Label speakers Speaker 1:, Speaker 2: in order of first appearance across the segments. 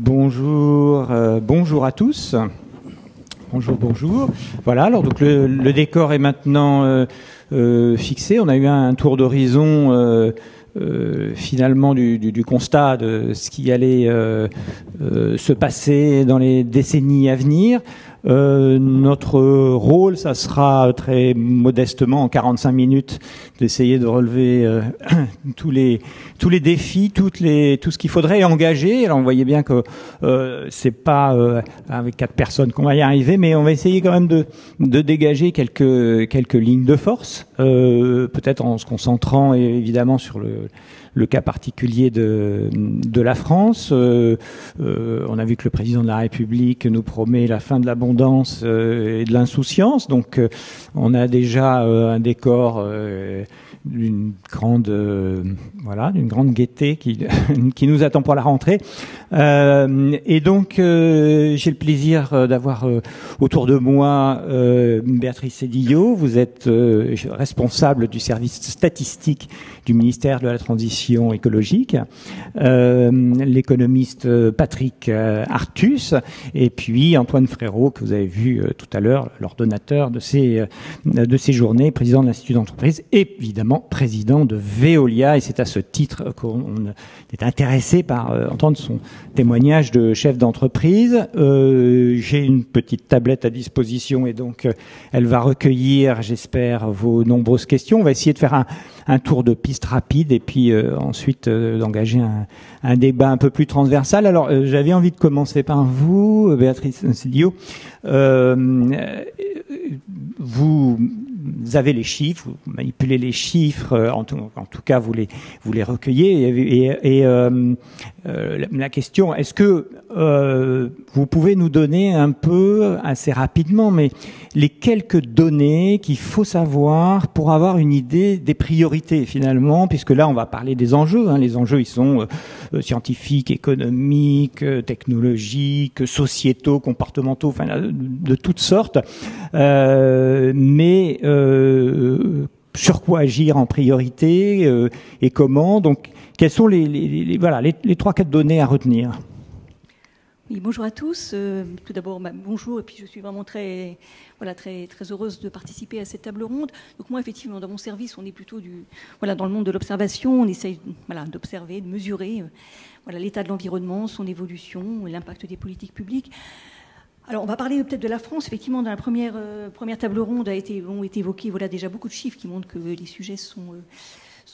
Speaker 1: Bonjour, bonjour à tous. Bonjour, bonjour. Voilà, alors donc le décor est maintenant fixé. On a eu un tour d'horizon finalement du constat de ce qui allait se passer dans les décennies à venir. Notre rôle, ça sera très modestement en 45 minutes d'essayer de relever tous les défis, tout ce qu'il faudrait engager. Alors on voyait bien que c'est pas avec 4 personnes qu'on va y arriver, mais on va essayer quand même de dégager quelques lignes de force, peut-être en se concentrant évidemment sur le cas particulier de la France. On a vu que le président de la République nous promet la fin de l'abondance et de l'insouciance. Donc on a déjà un décor d'une grande gaieté qui nous attend pour la rentrée. Et donc j'ai le plaisir d'avoir autour de moi Béatrice Sédillot. Vous êtes responsable du service statistique du ministère de la Transition écologique, l'économiste Patrick Artus, et puis Antoine Frérot, que vous avez vu tout à l'heure, l'ordonnateur de ces journées, président de l'Institut d'entreprise, et évidemment président de Veolia. Et c'est à ce titre qu'on est intéressé par entendre son témoignage de chef d'entreprise. J'ai une petite tablette à disposition et donc elle va recueillir, j'espère, vos nombreuses questions. On va essayer de faire un tour de piste rapide et puis ensuite d'engager un débat un peu plus transversal. Alors j'avais envie de commencer par vous, Béatrice Sédillot. Vous avez les chiffres, vous manipulez les chiffres, en tout cas vous les recueillez. Et la question, est-ce que vous pouvez nous donner un peu, assez rapidement, mais les quelques données qu'il faut savoir pour avoir une idée des priorités finalement, puisque là on va parler des enjeux. Les enjeux ils sont scientifiques, économiques, technologiques, sociétaux, comportementaux, enfin de toutes sortes. Mais sur quoi agir en priorité et comment. Donc quelles sont les 3-4 données à retenir?
Speaker 2: Oui, bonjour à tous. Tout d'abord, bonjour, et puis je suis vraiment très heureuse de participer à cette table ronde. Donc moi, effectivement, dans mon service, on est plutôt dans le monde de l'observation. On essaye d'observer, de mesurer l'état de l'environnement, son évolution, l'impact des politiques publiques. Alors, on va parler peut-être de la France. Effectivement, dans la première table ronde ont été évoqués déjà beaucoup de chiffres qui montrent que les sujets sont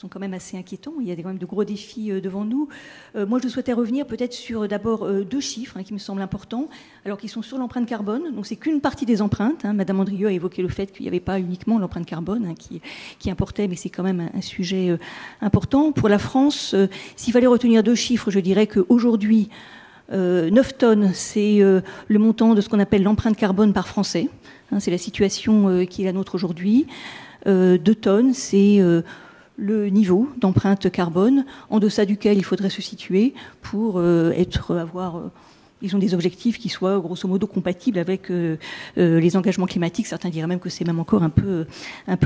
Speaker 2: quand même assez inquiétants. Il y a quand même de gros défis devant nous. Moi, je souhaitais revenir peut-être sur d'abord 2 chiffres qui me semblent importants, alors qu'ils sont sur l'empreinte carbone. Donc, c'est qu'une partie des empreintes. Madame Andrieux a évoqué le fait qu'il n'y avait pas uniquement l'empreinte carbone qui importait, mais c'est quand même un sujet important. Pour la France, s'il fallait retenir 2 chiffres, je dirais qu'aujourd'hui, 9 tonnes, c'est le montant de ce qu'on appelle l'empreinte carbone par Français. C'est la situation qui est la nôtre aujourd'hui. 2 tonnes, c'est le niveau d'empreinte carbone en deçà duquel il faudrait se situer pour avoir disons des objectifs qui soient grosso modo compatibles avec les engagements climatiques. Certains diraient même que c'est même encore un peu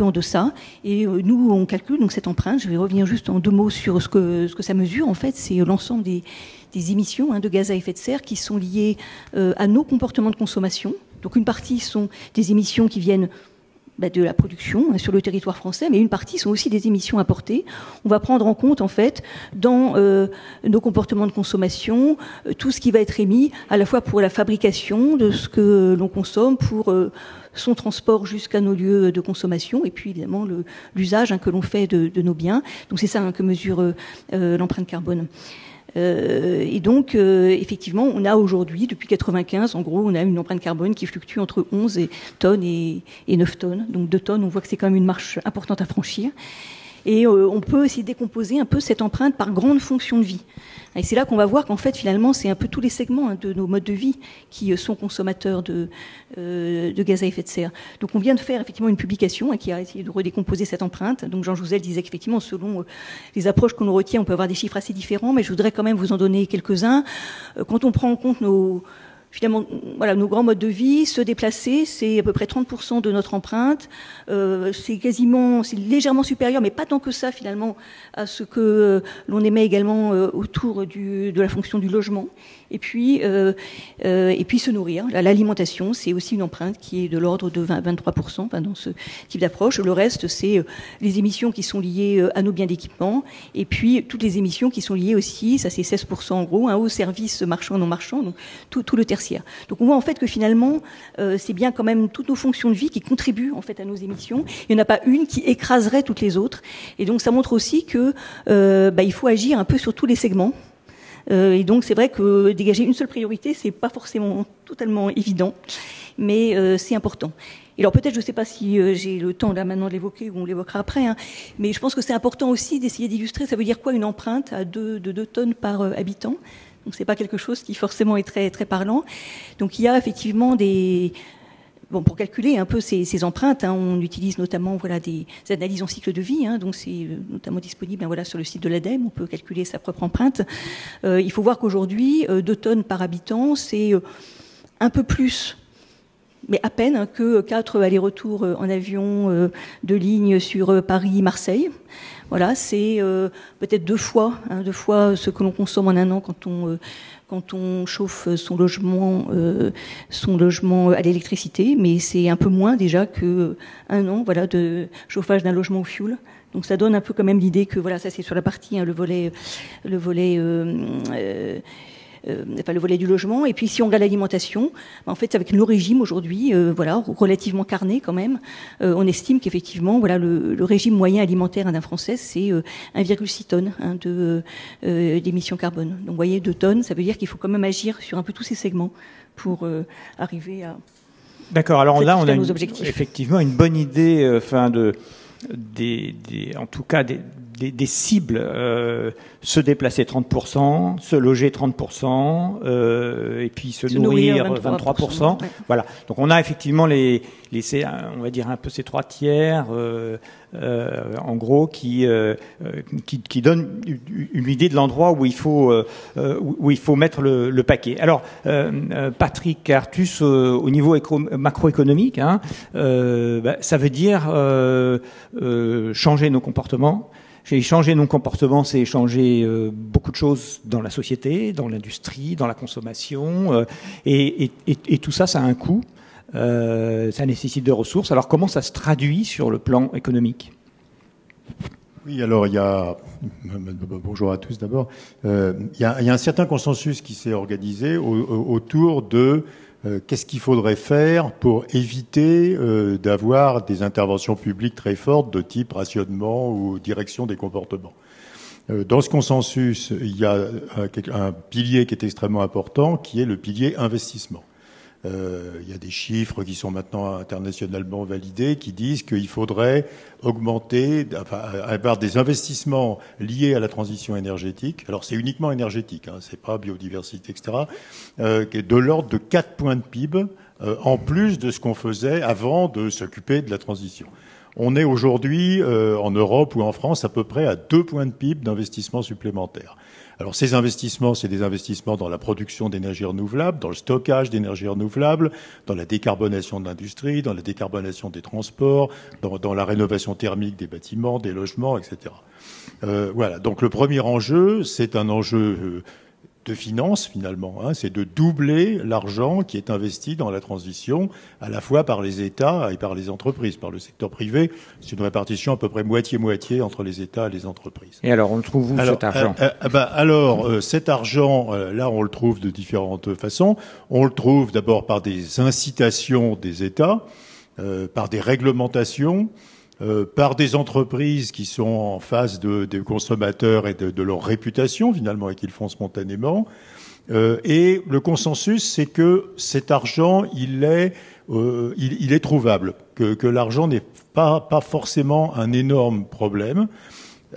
Speaker 2: en deçà. Et nous, on calcule donc cette empreinte. Je vais revenir juste en 2 mots sur ce que ça mesure. En fait, c'est l'ensemble des émissions de gaz à effet de serre qui sont liées à nos comportements de consommation. Donc une partie sont des émissions qui viennent de la production sur le territoire français, mais une partie sont aussi des émissions importées. On va prendre en compte, en fait, dans nos comportements de consommation, tout ce qui va être émis, à la fois pour la fabrication de ce que l'on consomme, pour son transport jusqu'à nos lieux de consommation, et puis évidemment l'usage que l'on fait de nos biens. Donc c'est ça que mesure l'empreinte carbone. Et donc, effectivement, on a aujourd'hui, depuis 1995, en gros, on a une empreinte carbone qui fluctue entre 11 tonnes et 9 tonnes. Donc 2 tonnes, on voit que c'est quand même une marche importante à franchir. Et on peut aussi décomposer un peu cette empreinte par grandes fonctions de vie. Et c'est là qu'on va voir qu'en fait, finalement, c'est un peu tous les segments de nos modes de vie qui sont consommateurs de gaz à effet de serre. Donc on vient de faire effectivement une publication qui a essayé de redécomposer cette empreinte. Donc Jean Jouzel disait qu'effectivement, selon les approches que l'on retient, on peut avoir des chiffres assez différents, mais je voudrais quand même vous en donner quelques-uns. Quand on prend en compte finalement, voilà, nos grands modes de vie, se déplacer, c'est à peu près 30% de notre empreinte. C'est légèrement supérieur, mais pas tant que ça finalement, à ce que l'on émet également autour de la fonction du logement. Et puis se nourrir. L'alimentation, c'est aussi une empreinte qui est de l'ordre de 23%, enfin, dans ce type d'approche. Le reste, c'est les émissions qui sont liées à nos biens d'équipement, et puis toutes les émissions qui sont liées aussi, ça c'est 16% en gros, aux services marchands, non marchands, donc tout le tertiaire. Donc on voit en fait que finalement, c'est bien quand même toutes nos fonctions de vie qui contribuent en fait à nos émissions. Il n'y en a pas une qui écraserait toutes les autres. Et donc ça montre aussi que il faut agir un peu sur tous les segments. Et donc c'est vrai que dégager une seule priorité, c'est pas forcément totalement évident, mais c'est important. Et alors peut-être, je ne sais pas si j'ai le temps là maintenant de l'évoquer ou on l'évoquera après, hein, mais je pense que c'est important aussi d'essayer d'illustrer. Ça veut dire quoi une empreinte à 2 tonnes par habitant? Donc c'est pas quelque chose qui forcément est très très parlant. Donc il y a effectivement pour calculer un peu ces empreintes, hein, on utilise notamment des analyses en cycle de vie, hein, donc c'est notamment disponible sur le site de l'ADEME, on peut calculer sa propre empreinte. Il faut voir qu'aujourd'hui, 2 tonnes par habitant, c'est un peu plus, mais à peine, hein, que 4 allers-retours en avion de ligne sur Paris-Marseille. Voilà, c'est peut-être 2 fois ce que l'on consomme en un an quand on chauffe son logement à l'électricité, mais c'est un peu moins déjà que un an, de chauffage d'un logement au fioul. Donc ça donne un peu quand même l'idée que ça c'est sur la partie, hein, le volet du logement. Et puis si on regarde l'alimentation, en fait avec nos régimes aujourd'hui, relativement carnés quand même, on estime qu'effectivement le régime moyen alimentaire d'un Français, c'est 1,6 tonnes d'émissions carbone. Donc vous voyez, 2 tonnes, ça veut dire qu'il faut quand même agir sur un peu tous ces segments pour arriver à...
Speaker 1: D'accord, alors là on a effectivement une bonne idée en tout cas des cibles, se déplacer 30%, se loger 30%, et puis se nourrir 23%. Ouais. Voilà. Donc on a effectivement on va dire un peu ces 3 tiers, en gros, qui donnent une idée de l'endroit où il faut mettre le paquet. Alors, Patrick Artus, au niveau macroéconomique, hein, ça veut dire changer nos comportements. Changer nos comportements, c'est changer beaucoup de choses dans la société, dans l'industrie, dans la consommation, et tout ça, ça a un coût. Ça nécessite de ressources. Alors comment ça se traduit sur le plan économique?
Speaker 3: Oui, alors bonjour à tous d'abord. Il y a un certain consensus qui s'est organisé autour de qu'est-ce qu'il faudrait faire pour éviter d'avoir des interventions publiques très fortes de type rationnement ou direction des comportements. Dans ce consensus, il y a un pilier qui est extrêmement important, qui est le pilier investissement. Il y a des chiffres qui sont maintenant internationalement validés qui disent qu'il faudrait avoir des investissements liés à la transition énergétique. Alors c'est uniquement énergétique, hein, c'est pas biodiversité, etc. De l'ordre de 4 points de PIB en plus de ce qu'on faisait avant de s'occuper de la transition. On est aujourd'hui en Europe ou en France à peu près à 2 points de PIB d'investissement supplémentaires. Alors ces investissements, c'est des investissements dans la production d'énergie renouvelable, dans le stockage d'énergie renouvelable, dans la décarbonation de l'industrie, dans la décarbonation des transports, dans la rénovation thermique des bâtiments, des logements, etc. Voilà. Donc le premier enjeu, c'est un enjeu de finance finalement, hein, c'est de doubler l'argent qui est investi dans la transition, à la fois par les États et par les entreprises. Par le secteur privé, c'est une répartition à peu près moitié-moitié entre les États et les entreprises.
Speaker 1: Et alors, on le trouve où cet argent?
Speaker 3: Cet argent, là, on le trouve de différentes façons. On le trouve d'abord par des incitations des États, par des réglementations, par des entreprises qui sont en face des consommateurs et de leur réputation, finalement, et qu'ils font spontanément. Et le consensus, c'est que cet argent, il est trouvable, que l'argent n'est pas forcément un énorme problème.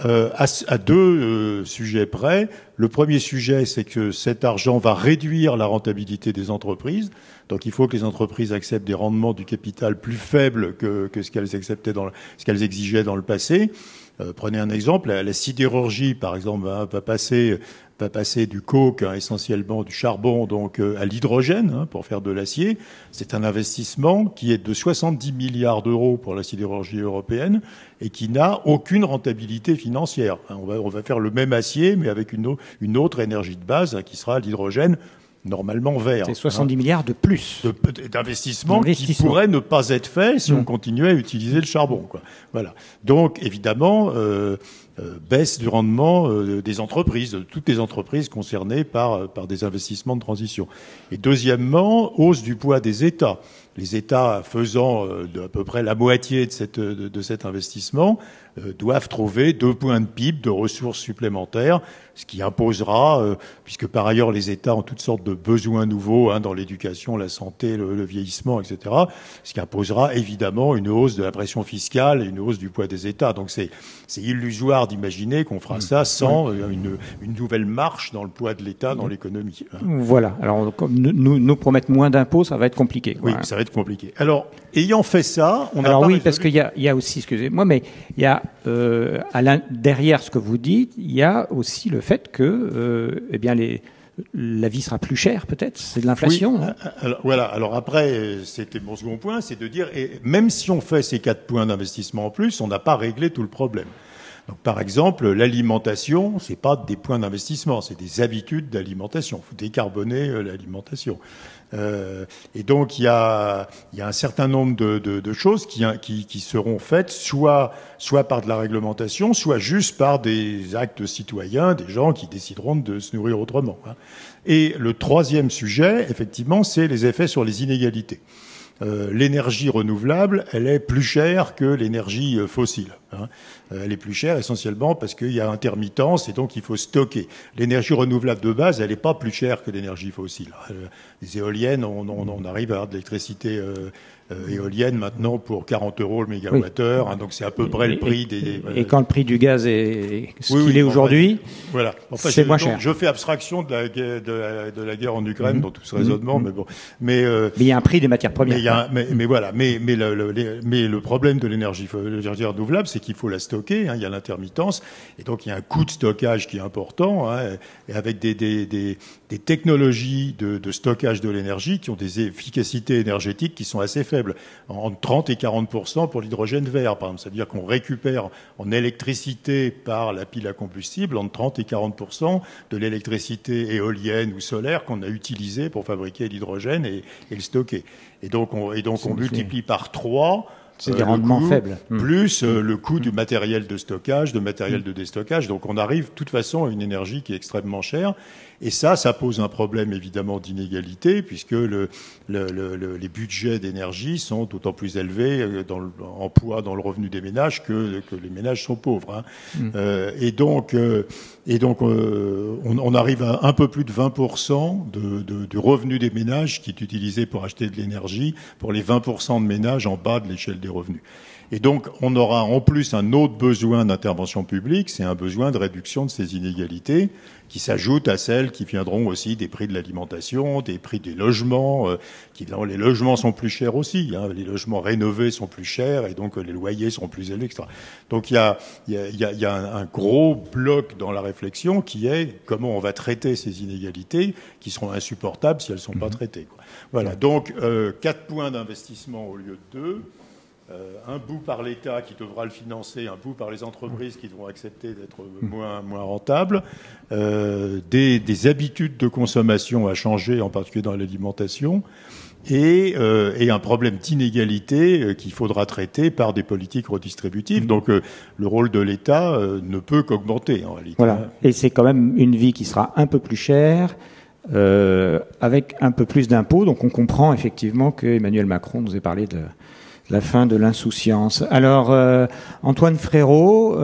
Speaker 3: À 2 sujets près. Le premier sujet, c'est que cet argent va réduire la rentabilité des entreprises. Donc il faut que les entreprises acceptent des rendements du capital plus faibles que ce qu'elles acceptaient ce qu'elles exigeaient dans le passé. Prenez un exemple, la sidérurgie, par exemple, va passer va passer du coke, essentiellement du charbon, donc à l'hydrogène pour faire de l'acier. C'est un investissement qui est de 70 milliards d'euros pour la sidérurgie européenne et qui n'a aucune rentabilité financière. On va faire le même acier, mais avec une autre énergie de base qui sera l'hydrogène, normalement vert.
Speaker 1: C'est 70 milliards de plus.
Speaker 3: D'investissement qui pourrait ne pas être fait si on continuait à utiliser le charbon, quoi. Voilà. Donc, évidemment, baisse du rendement des entreprises, de toutes les entreprises concernées par des investissements de transition. Et deuxièmement, hausse du poids des États. Les États faisant à peu près la moitié de cet investissement doivent trouver 2 points de PIB de ressources supplémentaires, ce qui imposera, puisque par ailleurs les États ont toutes sortes de besoins nouveaux dans l'éducation, la santé, le vieillissement, etc., ce qui imposera évidemment une hausse de la pression fiscale et une hausse du poids des États. Donc c'est illusoire d'imaginer qu'on fera ça sans une nouvelle marche dans le poids de l'État dans l'économie.
Speaker 1: Voilà. Alors comme nous promettre moins d'impôts, ça va être compliqué.
Speaker 3: Oui, ça va être compliqué. Alors, ayant fait ça, on a
Speaker 1: alors oui, parce qu'il y a aussi, excusez-moi, mais il y a derrière ce que vous dites, il y a aussi le fait que, eh bien, la vie sera plus chère, peut-être. C'est de l'inflation.
Speaker 3: Oui. Alors, voilà. Alors après, c'était mon second point, c'est de dire, et même si on fait ces 4 points d'investissement en plus, on n'a pas réglé tout le problème. Donc, par exemple, l'alimentation, c'est pas des points d'investissement, c'est des habitudes d'alimentation. Il faut décarboner l'alimentation. Et donc, il y a un certain nombre de choses qui seront faites, soit par de la réglementation, soit juste par des actes citoyens, des gens qui décideront de se nourrir autrement. Et le troisième sujet, effectivement, c'est les effets sur les inégalités. L'énergie renouvelable, elle est plus chère que l'énergie fossile. Elle est plus chère essentiellement parce qu'il y a intermittence et donc il faut stocker. L'énergie renouvelable de base, elle n'est pas plus chère que l'énergie fossile. Les éoliennes, on arrive à avoir de l'électricité éolienne maintenant pour 40 € le mégawattheure, donc c'est à peu près le prix des...
Speaker 1: Et quand le prix du gaz est ce qu'il est aujourd'hui,
Speaker 3: voilà. Enfin,
Speaker 1: c'est moins cher.
Speaker 3: Je fais abstraction de la guerre en Ukraine dans tout ce raisonnement, mais bon. Mais
Speaker 1: il y a un prix des matières premières.
Speaker 3: Mais voilà. Mais le problème de l'énergie renouvelable, c'est qu'il faut la stocker. Il y a l'intermittence, et donc il y a un coût de stockage qui est important, et avec des technologies de stockage de l'énergie qui ont des efficacités énergétiques qui sont assez faibles, entre 30 et 40% pour l'hydrogène vert, par exemple. C'est-à-dire qu'on récupère en électricité par la pile à combustible entre 30 et 40% de l'électricité éolienne ou solaire qu'on a utilisée pour fabriquer l'hydrogène et le stocker. Et donc on multiplie par 3.
Speaker 1: C'est des rendements faibles.
Speaker 3: Plus le coût du matériel de stockage, de matériel de déstockage. Donc on arrive de toute façon à une énergie qui est extrêmement chère. Et ça pose un problème évidemment d'inégalité, puisque les budgets d'énergie sont d'autant plus élevés en poids dans le revenu des ménages que les ménages sont pauvres. Et donc on arrive à un peu plus de 20% du revenu des ménages qui est utilisé pour acheter de l'énergie pour les 20% de ménages en bas de l'échelle des revenus. Et donc, on aura en plus un autre besoin d'intervention publique, c'est un besoin de réduction de ces inégalités qui s'ajoutent à celles qui viendront aussi des prix de l'alimentation, des prix des logements. Les logements sont plus chers aussi. Les logements rénovés sont plus chers et donc les loyers sont plus élevés, etc. Donc, il y a un gros bloc dans la réflexion qui est comment on va traiter ces inégalités qui seront insupportables si elles ne sont pas traitées. Voilà. Donc, 4 points d'investissement au lieu de 2. Un bout par l'État qui devra le financer, un bout par les entreprises qui devront accepter d'être moins rentables, des habitudes de consommation à changer, en particulier dans l'alimentation, et un problème d'inégalité qu'il faudra traiter par des politiques redistributives. Donc le rôle de l'État ne peut qu'augmenter en réalité.
Speaker 1: Voilà. Et c'est quand même une vie qui sera un peu plus chère, avec un peu plus d'impôts. Donc on comprend effectivement que Emmanuel Macron nous ait parlé de la fin de l'insouciance. Alors, Antoine Frérot,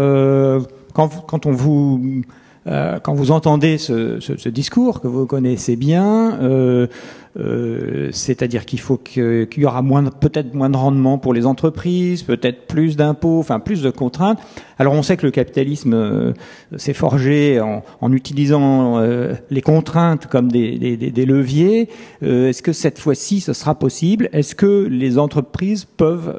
Speaker 1: quand vous entendez ce discours que vous connaissez bien, c'est-à-dire qu'il y aura peut-être moins de rendement pour les entreprises, peut-être plus d'impôts, enfin plus de contraintes. Alors on sait que le capitalisme s'est forgé en utilisant les contraintes comme des leviers. Est-ce que cette fois-ci ce sera possible? Est-ce que les entreprises peuvent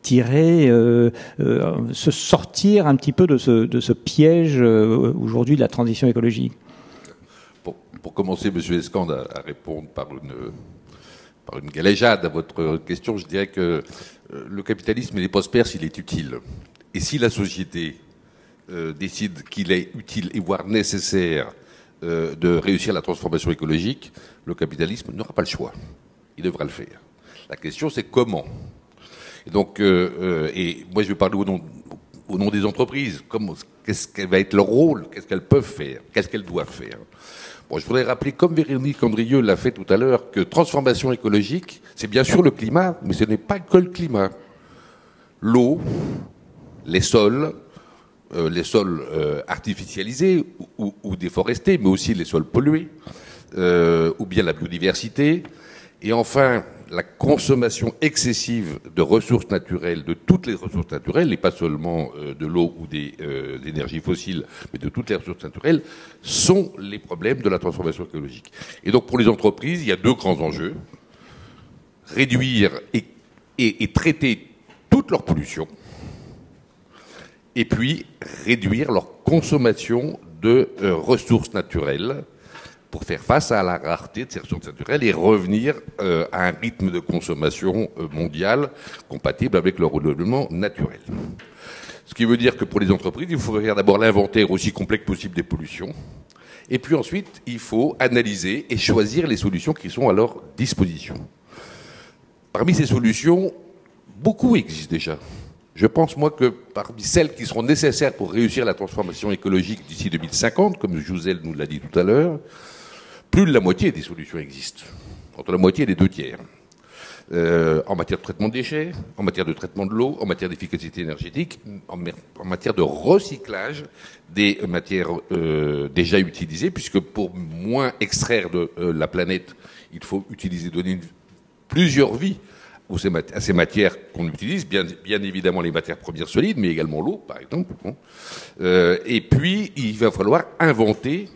Speaker 1: se sortir un petit peu de ce piège aujourd'hui de la transition écologique?
Speaker 4: Pour commencer, M. Escande, à répondre par une galéjade à votre question, je dirais que le capitalisme, il est prospère s'il est utile. Et si la société décide qu'il est utile et voire nécessaire de réussir la transformation écologique, le capitalisme n'aura pas le choix. Il devra le faire. La question, c'est comment. Et donc, et moi, je vais parler au nom des entreprises. Qu'est-ce qu'elle va être leur rôle? Qu'est-ce qu'elles peuvent faire? Qu'est-ce qu'elles doivent faire? Bon, je voudrais rappeler, comme Véronique Andrieux l'a fait tout à l'heure, que transformation écologique, c'est bien sûr le climat, mais ce n'est pas que le climat. L'eau, les sols artificialisés ou déforestés, mais aussi les sols pollués, ou bien la biodiversité, et enfin la consommation excessive de ressources naturelles, de toutes les ressources naturelles, et pas seulement de l'eau ou des énergies fossiles, mais de toutes les ressources naturelles, sont les problèmes de la transformation écologique. Et donc pour les entreprises, il y a deux grands enjeux. Réduire et traiter toute leur pollution, et puis réduire leur consommation de ressources naturelles pour faire face à la rareté de ces ressources naturelles et revenir à un rythme de consommation mondial compatible avec le renouvellement naturel. Ce qui veut dire que pour les entreprises, il faut faire d'abord l'inventaire aussi complet que possible des pollutions, et puis ensuite, il faut analyser et choisir les solutions qui sont à leur disposition. Parmi ces solutions, beaucoup existent déjà. Je pense, moi, que parmi celles qui seront nécessaires pour réussir la transformation écologique d'ici 2050, comme Jouzel nous l'a dit tout à l'heure, plus de la moitié des solutions existent, entre la moitié et les 2/3. En matière de traitement de déchets, en matière de traitement de l'eau, en matière d'efficacité énergétique, en matière de recyclage des matières déjà utilisées, puisque pour moins extraire de la planète, il faut donner plusieurs vies à ces matières qu'on utilise, bien évidemment les matières premières solides, mais également l'eau, par exemple. Bon. Et puis, il va falloir inventer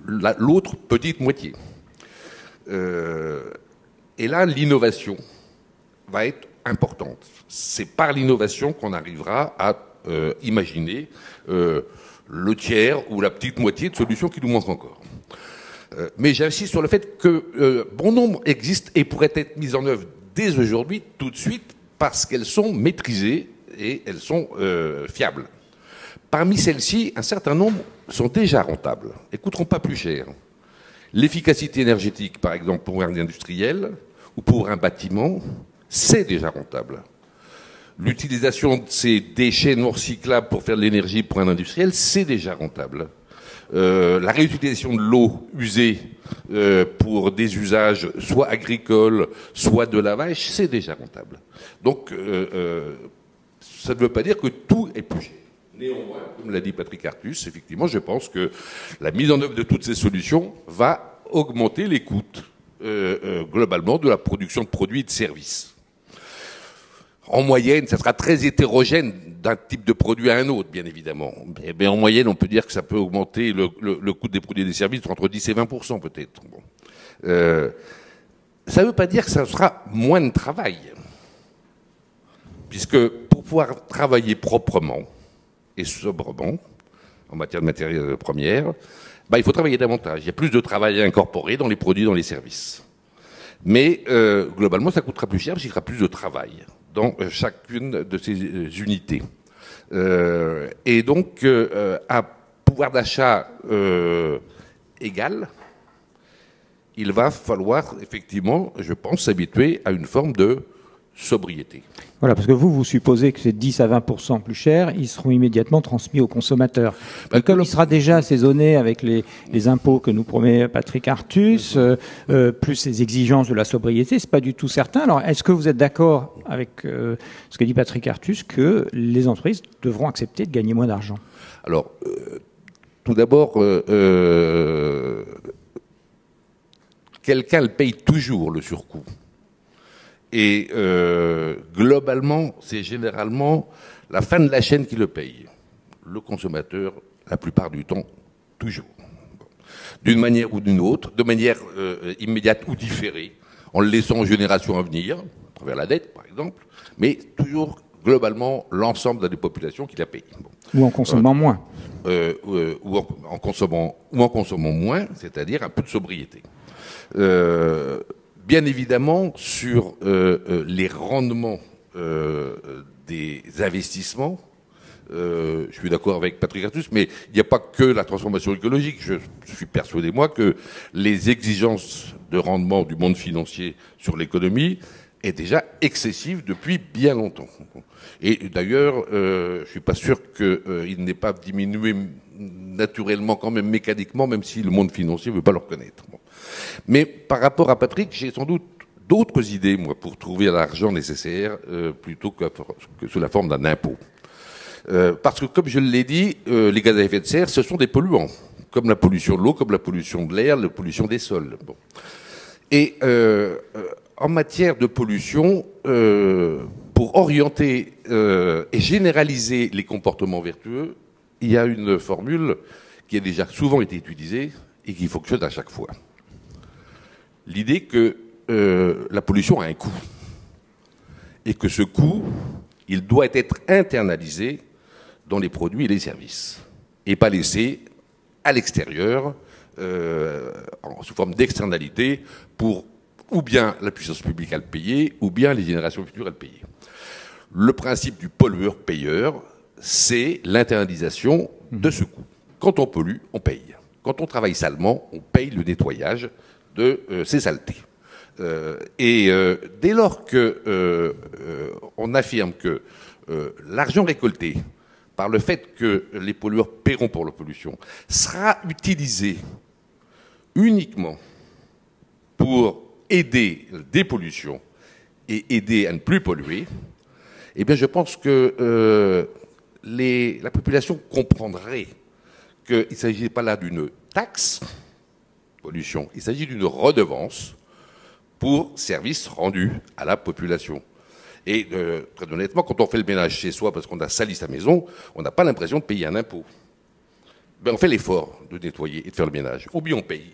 Speaker 4: l'autre petite moitié. Et là, l'innovation va être importante. C'est par l'innovation qu'on arrivera à imaginer le tiers ou la petite moitié de solutions qui nous manquent encore. Mais j'insiste sur le fait que bon nombre existent et pourraient être mises en œuvre dès aujourd'hui, tout de suite, parce qu'elles sont maîtrisées et elles sont fiables. Parmi celles-ci, un certain nombre sont déjà rentables et coûteront pas plus cher. L'efficacité énergétique, par exemple, pour un industriel ou pour un bâtiment, c'est déjà rentable. L'utilisation de ces déchets non recyclables pour faire de l'énergie pour un industriel, c'est déjà rentable. La réutilisation de l'eau usée pour des usages soit agricoles, soit de lavage, c'est déjà rentable. Donc, ça ne veut pas dire que tout est plus cher. Néanmoins, comme l'a dit Patrick Artus, effectivement, je pense que la mise en œuvre de toutes ces solutions va augmenter les coûts globalement de la production de produits et de services. En moyenne, ça sera très hétérogène d'un type de produit à un autre, bien évidemment. Mais en moyenne, on peut dire que ça peut augmenter le coût des produits et des services entre 10 et 20% peut-être. Bon. Ça ne veut pas dire que ça sera moins de travail. Puisque pour pouvoir travailler proprement et sobrement, en matière de matières premières, il faut travailler davantage. Il y a plus de travail à incorporer dans les produits, dans les services. Mais globalement, ça coûtera plus cher parce qu'il y aura plus de travail dans chacune de ces unités. Et donc, à pouvoir d'achat égal, il va falloir effectivement, je pense, s'habituer à une forme de sobriété.
Speaker 1: Voilà, parce que vous supposez que c'est 10 à 20% plus cher, ils seront immédiatement transmis aux consommateurs. Et comme il sera déjà assaisonné avec les impôts que nous promet Patrick Artus, plus les exigences de la sobriété, c'est pas du tout certain. Alors, est-ce que vous êtes d'accord avec ce que dit Patrick Artus, que les entreprises devront accepter de gagner moins d'argent?
Speaker 4: Alors, tout d'abord, quelqu'un le paye toujours, le surcoût. Et globalement, c'est généralement la fin de la chaîne qui le paye. Le consommateur, la plupart du temps, toujours. D'une manière ou d'une autre, de manière immédiate ou différée, en le laissant aux générations à venir, à travers la dette par exemple, mais toujours globalement l'ensemble de la population qui la paye. Bon.
Speaker 1: Ou en consommant moins.
Speaker 4: Ou en consommant moins, c'est-à-dire un peu de sobriété. Bien évidemment, sur les rendements des investissements, je suis d'accord avec Patrick Artus, mais il n'y a pas que la transformation écologique. Je suis persuadé, moi, que les exigences de rendement du monde financier sur l'économie est déjà excessive depuis bien longtemps. Et d'ailleurs, je suis pas sûr qu'il n'ait pas diminué naturellement, quand même mécaniquement, même si le monde financier ne veut pas le reconnaître. Bon. Mais par rapport à Patrick, j'ai sans doute d'autres idées, moi, pour trouver l'argent nécessaire, plutôt que sous la forme d'un impôt. Parce que, comme je l'ai dit, les gaz à effet de serre, ce sont des polluants, comme la pollution de l'eau, comme la pollution de l'air, la pollution des sols. Bon. Et en matière de pollution, pour orienter et généraliser les comportements vertueux, il y a une formule qui a déjà souvent été utilisée et qui fonctionne à chaque fois. L'idée que la pollution a un coût et que ce coût, il doit être internalisé dans les produits et les services et pas laissé à l'extérieur sous forme d'externalité pour ou bien la puissance publique à le payer, ou bien les générations futures à le payer. Le principe du pollueur-payeur, c'est l'internalisation de ce coût. Quand on pollue, on paye. Quand on travaille salement, on paye le nettoyage de ces saletés. Dès lors que on affirme que l'argent récolté par le fait que les pollueurs paieront pour la pollution sera utilisé uniquement pour aider la dépollution et aider à ne plus polluer, eh bien je pense que la population comprendrait qu'il ne s'agit pas là d'une taxe pollution, il s'agit d'une redevance pour service rendu à la population. Et très honnêtement, quand on fait le ménage chez soi parce qu'on a sali sa maison, on n'a pas l'impression de payer un impôt. Ben, on fait l'effort de nettoyer et de faire le ménage. Ou bien on paye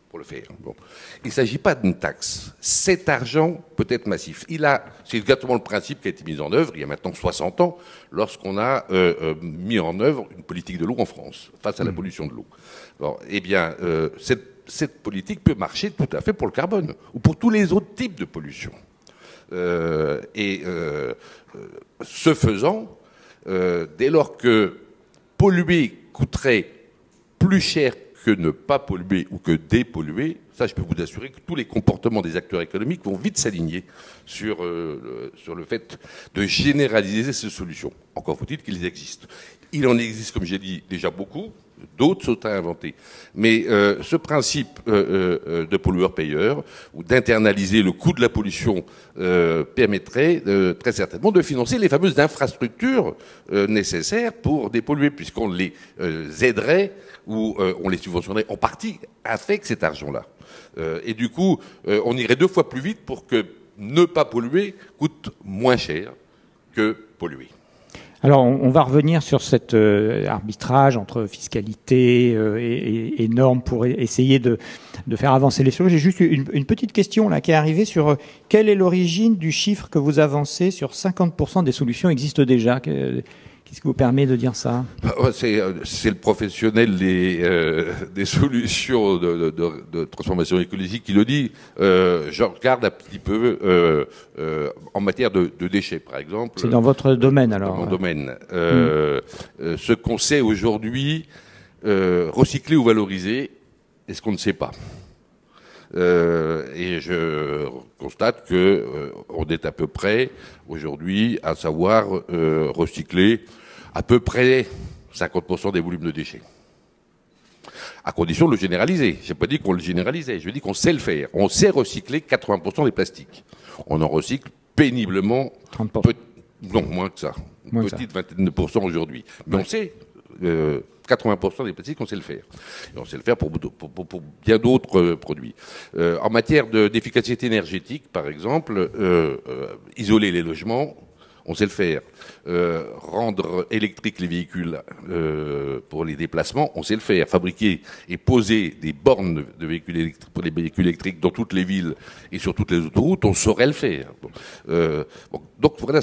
Speaker 4: pour le faire. Bon. Il ne s'agit pas d'une taxe. Cet argent peut être massif. C'est exactement le principe qui a été mis en œuvre il y a maintenant 60 ans, lorsqu'on a mis en œuvre une politique de l'eau en France, face à la pollution de l'eau. Alors, eh bien, cette politique peut marcher tout à fait pour le carbone, ou pour tous les autres types de pollution. Ce faisant, dès lors que polluer coûterait plus cher que ne pas polluer ou que dépolluer, ça je peux vous assurer que tous les comportements des acteurs économiques vont vite s'aligner sur le fait de généraliser ces solutions. Encore faut-il qu'ils existent. Il en existe, comme j'ai dit, déjà beaucoup. D'autres sont à inventer. Mais ce principe de pollueur-payeur, ou d'internaliser le coût de la pollution, permettrait très certainement de financer les fameuses infrastructures nécessaires pour dépolluer, puisqu'on les aiderait ou on les subventionnerait en partie avec cet argent-là. Et du coup, on irait 2 fois plus vite pour que ne pas polluer coûte moins cher que polluer.
Speaker 1: Alors, on va revenir sur cet arbitrage entre fiscalité et normes pour essayer de faire avancer les choses. J'ai juste une petite question là qui est arrivée sur quelle est l'origine du chiffre que vous avancez sur 50% des solutions existent déjà. Qu'est-ce qui vous permet de dire ça?
Speaker 4: C'est le professionnel des solutions de transformation écologique qui le dit. Je regarde un petit peu en matière de déchets, par exemple.
Speaker 1: C'est dans votre domaine, alors.
Speaker 4: Dans mon domaine. Ce qu'on sait aujourd'hui, recycler ou valoriser, est ce qu'on ne sait pas. Et je constate que on est à peu près aujourd'hui à savoir recycler à peu près 50% des volumes de déchets. À condition de le généraliser. J'ai pas dit qu'on le généralisait, je dis qu'on sait le faire. On sait recycler 80% des plastiques. On en recycle péniblement
Speaker 1: 30%.
Speaker 4: Non, moins que ça. Une petite vingtaine de pourcents aujourd'hui. Mais on sait 80% des plastiques, on sait le faire. Et on sait le faire pour bien d'autres produits. En matière d'efficacité énergétique, par exemple, isoler les logements, on sait le faire. Rendre électriques les véhicules pour les déplacements, on sait le faire. Fabriquer et poser des bornes de véhicules électriques pour les véhicules électriques dans toutes les villes et sur toutes les autoroutes, on saurait le faire. Donc voilà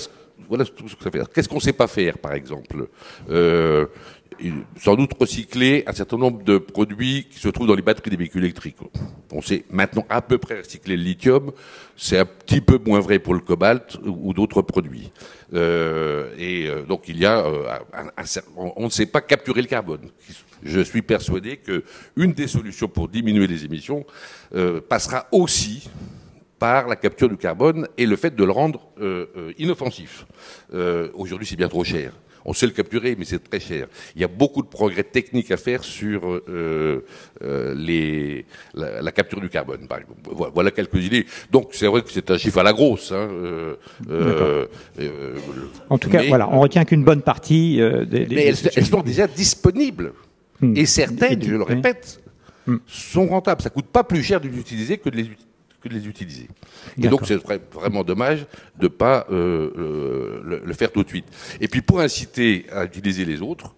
Speaker 4: voilà tout ce que ça fait. Qu'est-ce qu'on ne sait pas faire, par exemple sans doute recycler un certain nombre de produits qui se trouvent dans les batteries des véhicules électriques. On sait maintenant à peu près recycler le lithium. C'est un petit peu moins vrai pour le cobalt ou d'autres produits. Donc il y a on ne sait pas capturer le carbone. Je suis persuadé que une des solutions pour diminuer les émissions passera aussi par la capture du carbone et le fait de le rendre inoffensif. Aujourd'hui, c'est bien trop cher. On sait le capturer, mais c'est très cher. Il y a beaucoup de progrès techniques à faire sur la capture du carbone, par exemple. Voilà quelques idées. Donc, c'est vrai que c'est un chiffre à la grosse.
Speaker 1: En tout cas, voilà, on retient qu'une bonne partie
Speaker 4: mais elles sont déjà disponibles. Et certaines, je le répète, sont rentables. Ça coûte pas plus cher de les utiliser que de les utiliser. Et donc, c'est vraiment dommage de pas le faire tout de suite. Et puis, pour inciter à utiliser les autres,